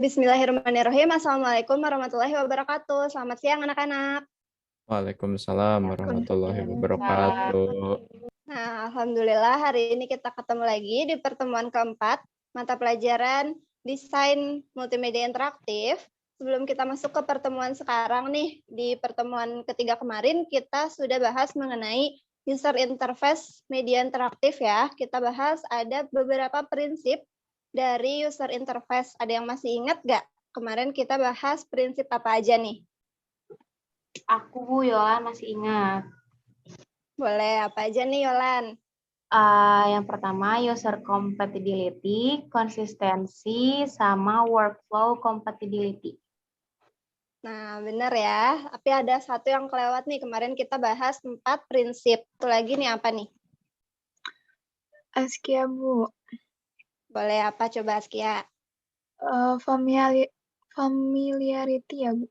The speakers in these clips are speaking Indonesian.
Bismillahirrahmanirrahim. Assalamualaikum warahmatullahi wabarakatuh. Selamat siang anak-anak. Waalaikumsalam warahmatullahi wabarakatuh. Nah, alhamdulillah hari ini kita ketemu lagi di pertemuan keempat mata pelajaran Desain Multimedia Interaktif. Sebelum kita masuk ke pertemuan sekarang nih, di pertemuan ketiga kemarin kita sudah bahas mengenai user interface media interaktif ya. Kita bahas ada beberapa prinsip dari user interface. Ada yang masih ingat nggak? Kemarin kita bahas prinsip apa aja nih? Aku, Bu Yolan, masih ingat. Boleh, apa aja nih Yolan? Yang pertama, user compatibility, konsistensi, sama workflow compatibility. Nah, benar ya. Tapi ada satu yang kelewat nih. Kemarin kita bahas 4 prinsip. Itu lagi nih apa nih? Askia, Bu. Boleh apa coba Askia? Familiarity ya, Bu?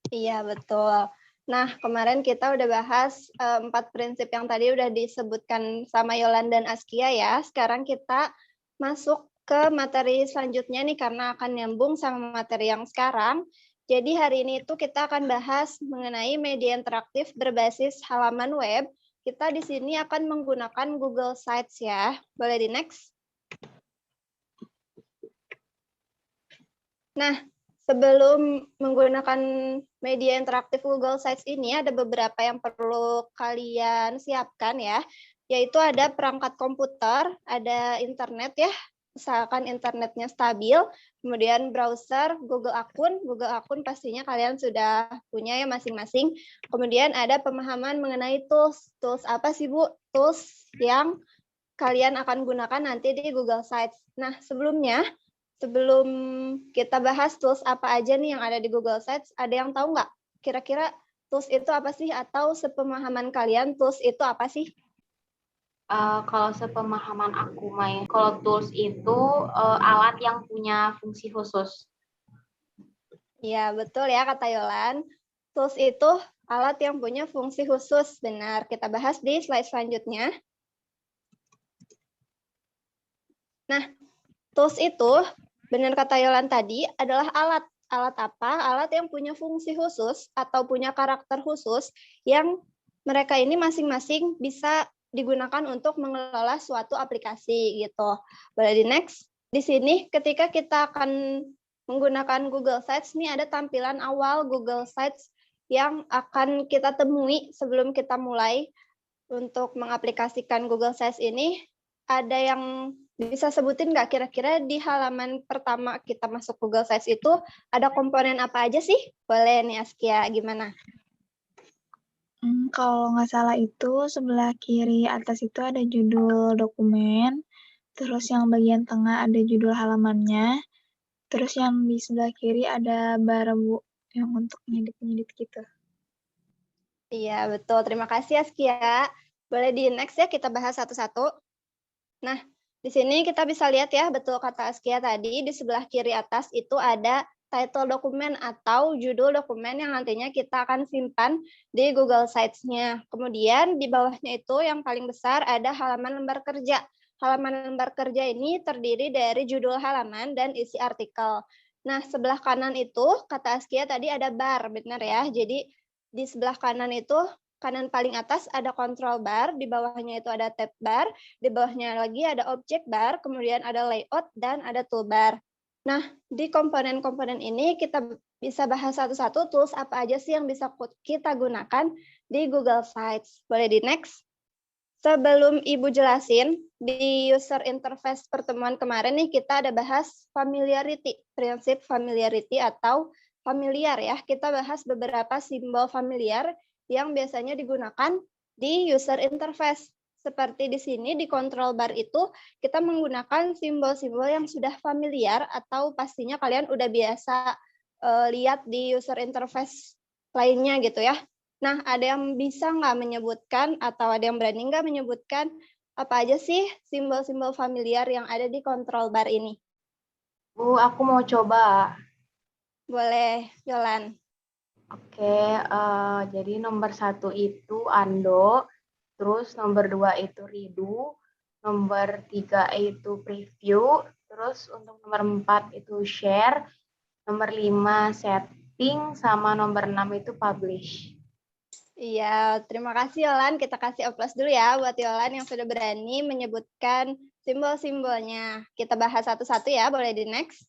Iya, betul. Nah, kemarin kita udah bahas 4 prinsip yang tadi udah disebutkan sama Yolan dan Askia ya. Sekarang kita masuk ke materi selanjutnya nih karena akan nyambung sama materi yang sekarang. Jadi hari ini itu kita akan bahas mengenai media interaktif berbasis halaman web. Kita di sini akan menggunakan Google Sites ya. Boleh di next? Nah, sebelum menggunakan media interaktif Google Sites ini ada beberapa yang perlu kalian siapkan ya, yaitu ada perangkat komputer, ada internet ya, misalkan internetnya stabil, kemudian browser, Google akun pastinya kalian sudah punya ya masing-masing, kemudian ada pemahaman mengenai tools apa sih Bu? Tools yang kalian akan gunakan nanti di Google Sites. Nah, sebelum kita bahas tools apa aja nih yang ada di Google Sites, ada yang tahu nggak? Kira-kira tools itu apa sih? Atau sepemahaman kalian tools itu apa sih? Kalau sepemahaman aku, kalau tools itu alat yang punya fungsi khusus. Ya, betul ya kata Yolan. Tools itu alat yang punya fungsi khusus. Benar, kita bahas di slide selanjutnya. Nah, tools itu, benar kata Yolan tadi, adalah alat. Alat apa? Alat yang punya fungsi khusus atau punya karakter khusus yang mereka ini masing-masing bisa digunakan untuk mengelola suatu aplikasi gitu. Boleh di next? Di sini ketika kita akan menggunakan Google Sites, nih ada tampilan awal Google Sites yang akan kita temui sebelum kita mulai untuk mengaplikasikan Google Sites ini. Ada yang bisa sebutin nggak kira-kira di halaman pertama kita masuk Google Sites itu ada komponen apa aja sih? Boleh nih Askia, gimana? Kalau nggak salah itu sebelah kiri atas itu ada judul dokumen, terus yang bagian tengah ada judul halamannya, terus yang di sebelah kiri ada bar, Bu, yang untuk ngedit-ngedit gitu. Iya, betul. Terima kasih Askia. Boleh di next ya, kita bahas satu-satu. Nah, di sini kita bisa lihat ya, betul kata Askia tadi, di sebelah kiri atas itu ada title dokumen atau judul dokumen yang nantinya kita akan simpan di Google Sites-nya. Kemudian di bawahnya itu yang paling besar ada halaman lembar kerja. Halaman lembar kerja ini terdiri dari judul halaman dan isi artikel. Nah, sebelah kanan itu, kata Askia tadi ada bar, benar ya. Jadi di sebelah kanan itu, kanan paling atas ada control bar, di bawahnya itu ada tab bar, di bawahnya lagi ada object bar, kemudian ada layout, dan ada toolbar. Nah, di komponen-komponen ini kita bisa bahas satu-satu tools apa aja sih yang bisa kita gunakan di Google Sites. Boleh di next? Sebelum Ibu jelasin, di user interface pertemuan kemarin nih kita ada bahas familiarity, prinsip familiarity atau familiar ya. Kita bahas beberapa simbol familiar yang biasanya digunakan di user interface. Seperti di sini di control bar itu kita menggunakan simbol-simbol yang sudah familiar atau pastinya kalian udah biasa lihat di user interface lainnya gitu ya. Nah, ada yang bisa nggak menyebutkan atau ada yang berani nggak menyebutkan apa aja sih simbol-simbol familiar yang ada di control bar ini? Bu, aku mau coba. Boleh, Yolan. Oke, jadi nomor 1 itu Ando, terus nomor 2 itu Ridu, nomor 3 itu Preview, Terus untuk nomor 4 itu share, nomor 5 setting, sama nomor 6 itu publish. Iya, terima kasih Yolan. Kita kasih aplaus dulu ya buat Yolan yang sudah berani menyebutkan simbol-simbolnya. Kita bahas satu-satu ya, boleh di next.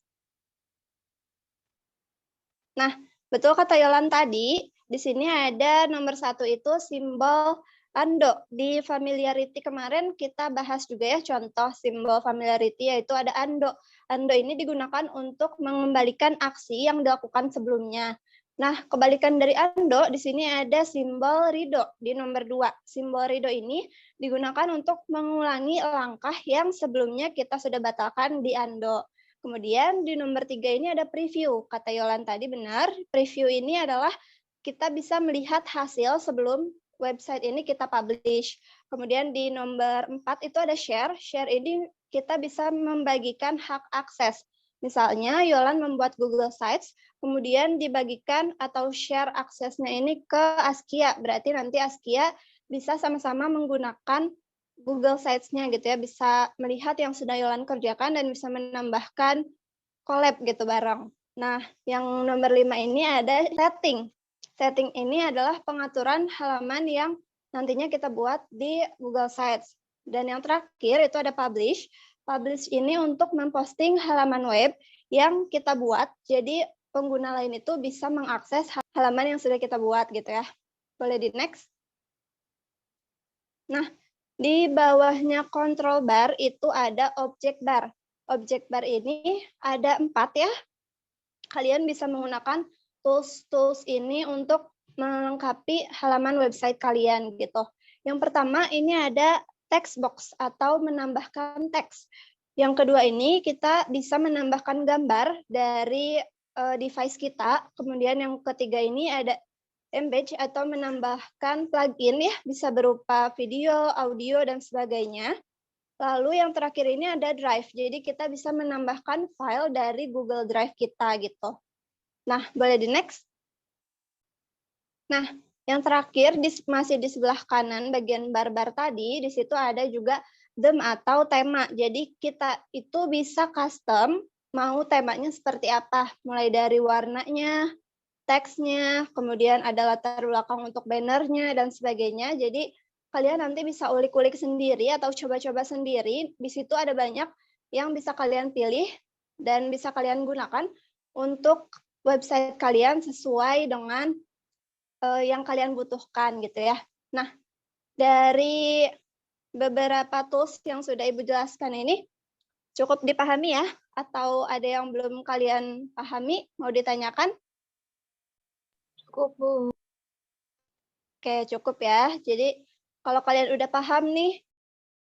Nah, betul kata Yolan tadi, di sini ada nomor 1 itu simbol Ando. Di familiarity kemarin kita bahas juga ya contoh simbol familiarity, yaitu ada Ando. Ando ini digunakan untuk mengembalikan aksi yang dilakukan sebelumnya. Nah, kebalikan dari Ando, di sini ada simbol Ridho di nomor 2. Simbol Ridho ini digunakan untuk mengulangi langkah yang sebelumnya kita sudah batalkan di Ando. Kemudian di nomor 3 ini ada preview. Kata Yolan tadi benar, preview ini adalah kita bisa melihat hasil sebelum website ini kita publish. Kemudian di nomor 4 itu ada share. Share ini kita bisa membagikan hak akses. Misalnya Yolan membuat Google Sites, kemudian dibagikan atau share aksesnya ini ke Askia. Berarti nanti Askia bisa sama-sama menggunakan Google Sites-nya gitu ya, bisa melihat yang sudah Yolan kerjakan dan bisa menambahkan collab gitu bareng. Nah, yang nomor 5 ini ada setting. Setting ini adalah pengaturan halaman yang nantinya kita buat di Google Sites. Dan yang terakhir itu ada publish. Publish ini untuk memposting halaman web yang kita buat, jadi pengguna lain itu bisa mengakses halaman yang sudah kita buat gitu ya. Boleh di next. Nah, di bawahnya control bar itu ada object bar. Object bar ini ada 4 ya. Kalian bisa menggunakan tools-tools ini untuk melengkapi halaman website kalian gitu. Yang pertama ini ada text box atau menambahkan teks. Yang kedua ini kita bisa menambahkan gambar dari device kita. Kemudian yang ketiga ini ada embed atau menambahkan plugin ya, bisa berupa video, audio, dan sebagainya. Lalu yang terakhir ini ada drive, jadi kita bisa menambahkan file dari Google Drive kita gitu. Nah, boleh di next. Nah, yang terakhir masih di sebelah kanan bagian bar-bar tadi, di situ ada juga theme atau tema. Jadi kita itu bisa custom mau temanya seperti apa, mulai dari warnanya, teksnya, kemudian ada latar belakang untuk bannernya dan sebagainya. Jadi kalian nanti bisa ulik-ulik sendiri atau coba-coba sendiri. Di situ ada banyak yang bisa kalian pilih dan bisa kalian gunakan untuk website kalian sesuai dengan yang kalian butuhkan gitu ya. Nah, dari beberapa tools yang sudah Ibu jelaskan ini cukup dipahami ya? Atau ada yang belum kalian pahami, mau ditanyakan? Cukup, Bu. Oke, cukup ya. Jadi kalau kalian udah paham nih,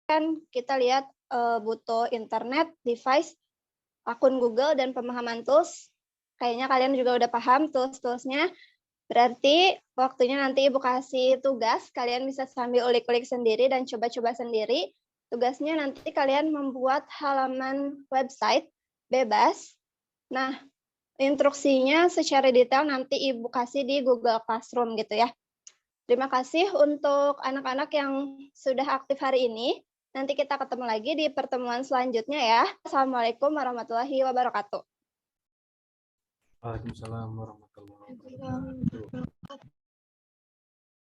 kan kita lihat butuh internet, device, akun Google, dan pemahaman tools. Kayaknya kalian juga udah paham tools-toolsnya. Berarti waktunya nanti Ibu kasih tugas, kalian bisa sambil ulik-ulik sendiri dan coba-coba sendiri. Tugasnya nanti kalian membuat halaman website bebas. Nah, instruksinya secara detail nanti Ibu kasih di Google Classroom gitu ya. Terima kasih untuk anak-anak yang sudah aktif hari ini. Nanti kita ketemu lagi di pertemuan selanjutnya ya. Assalamualaikum warahmatullahi wabarakatuh. Waalaikumsalam warahmatullahi wabarakatuh.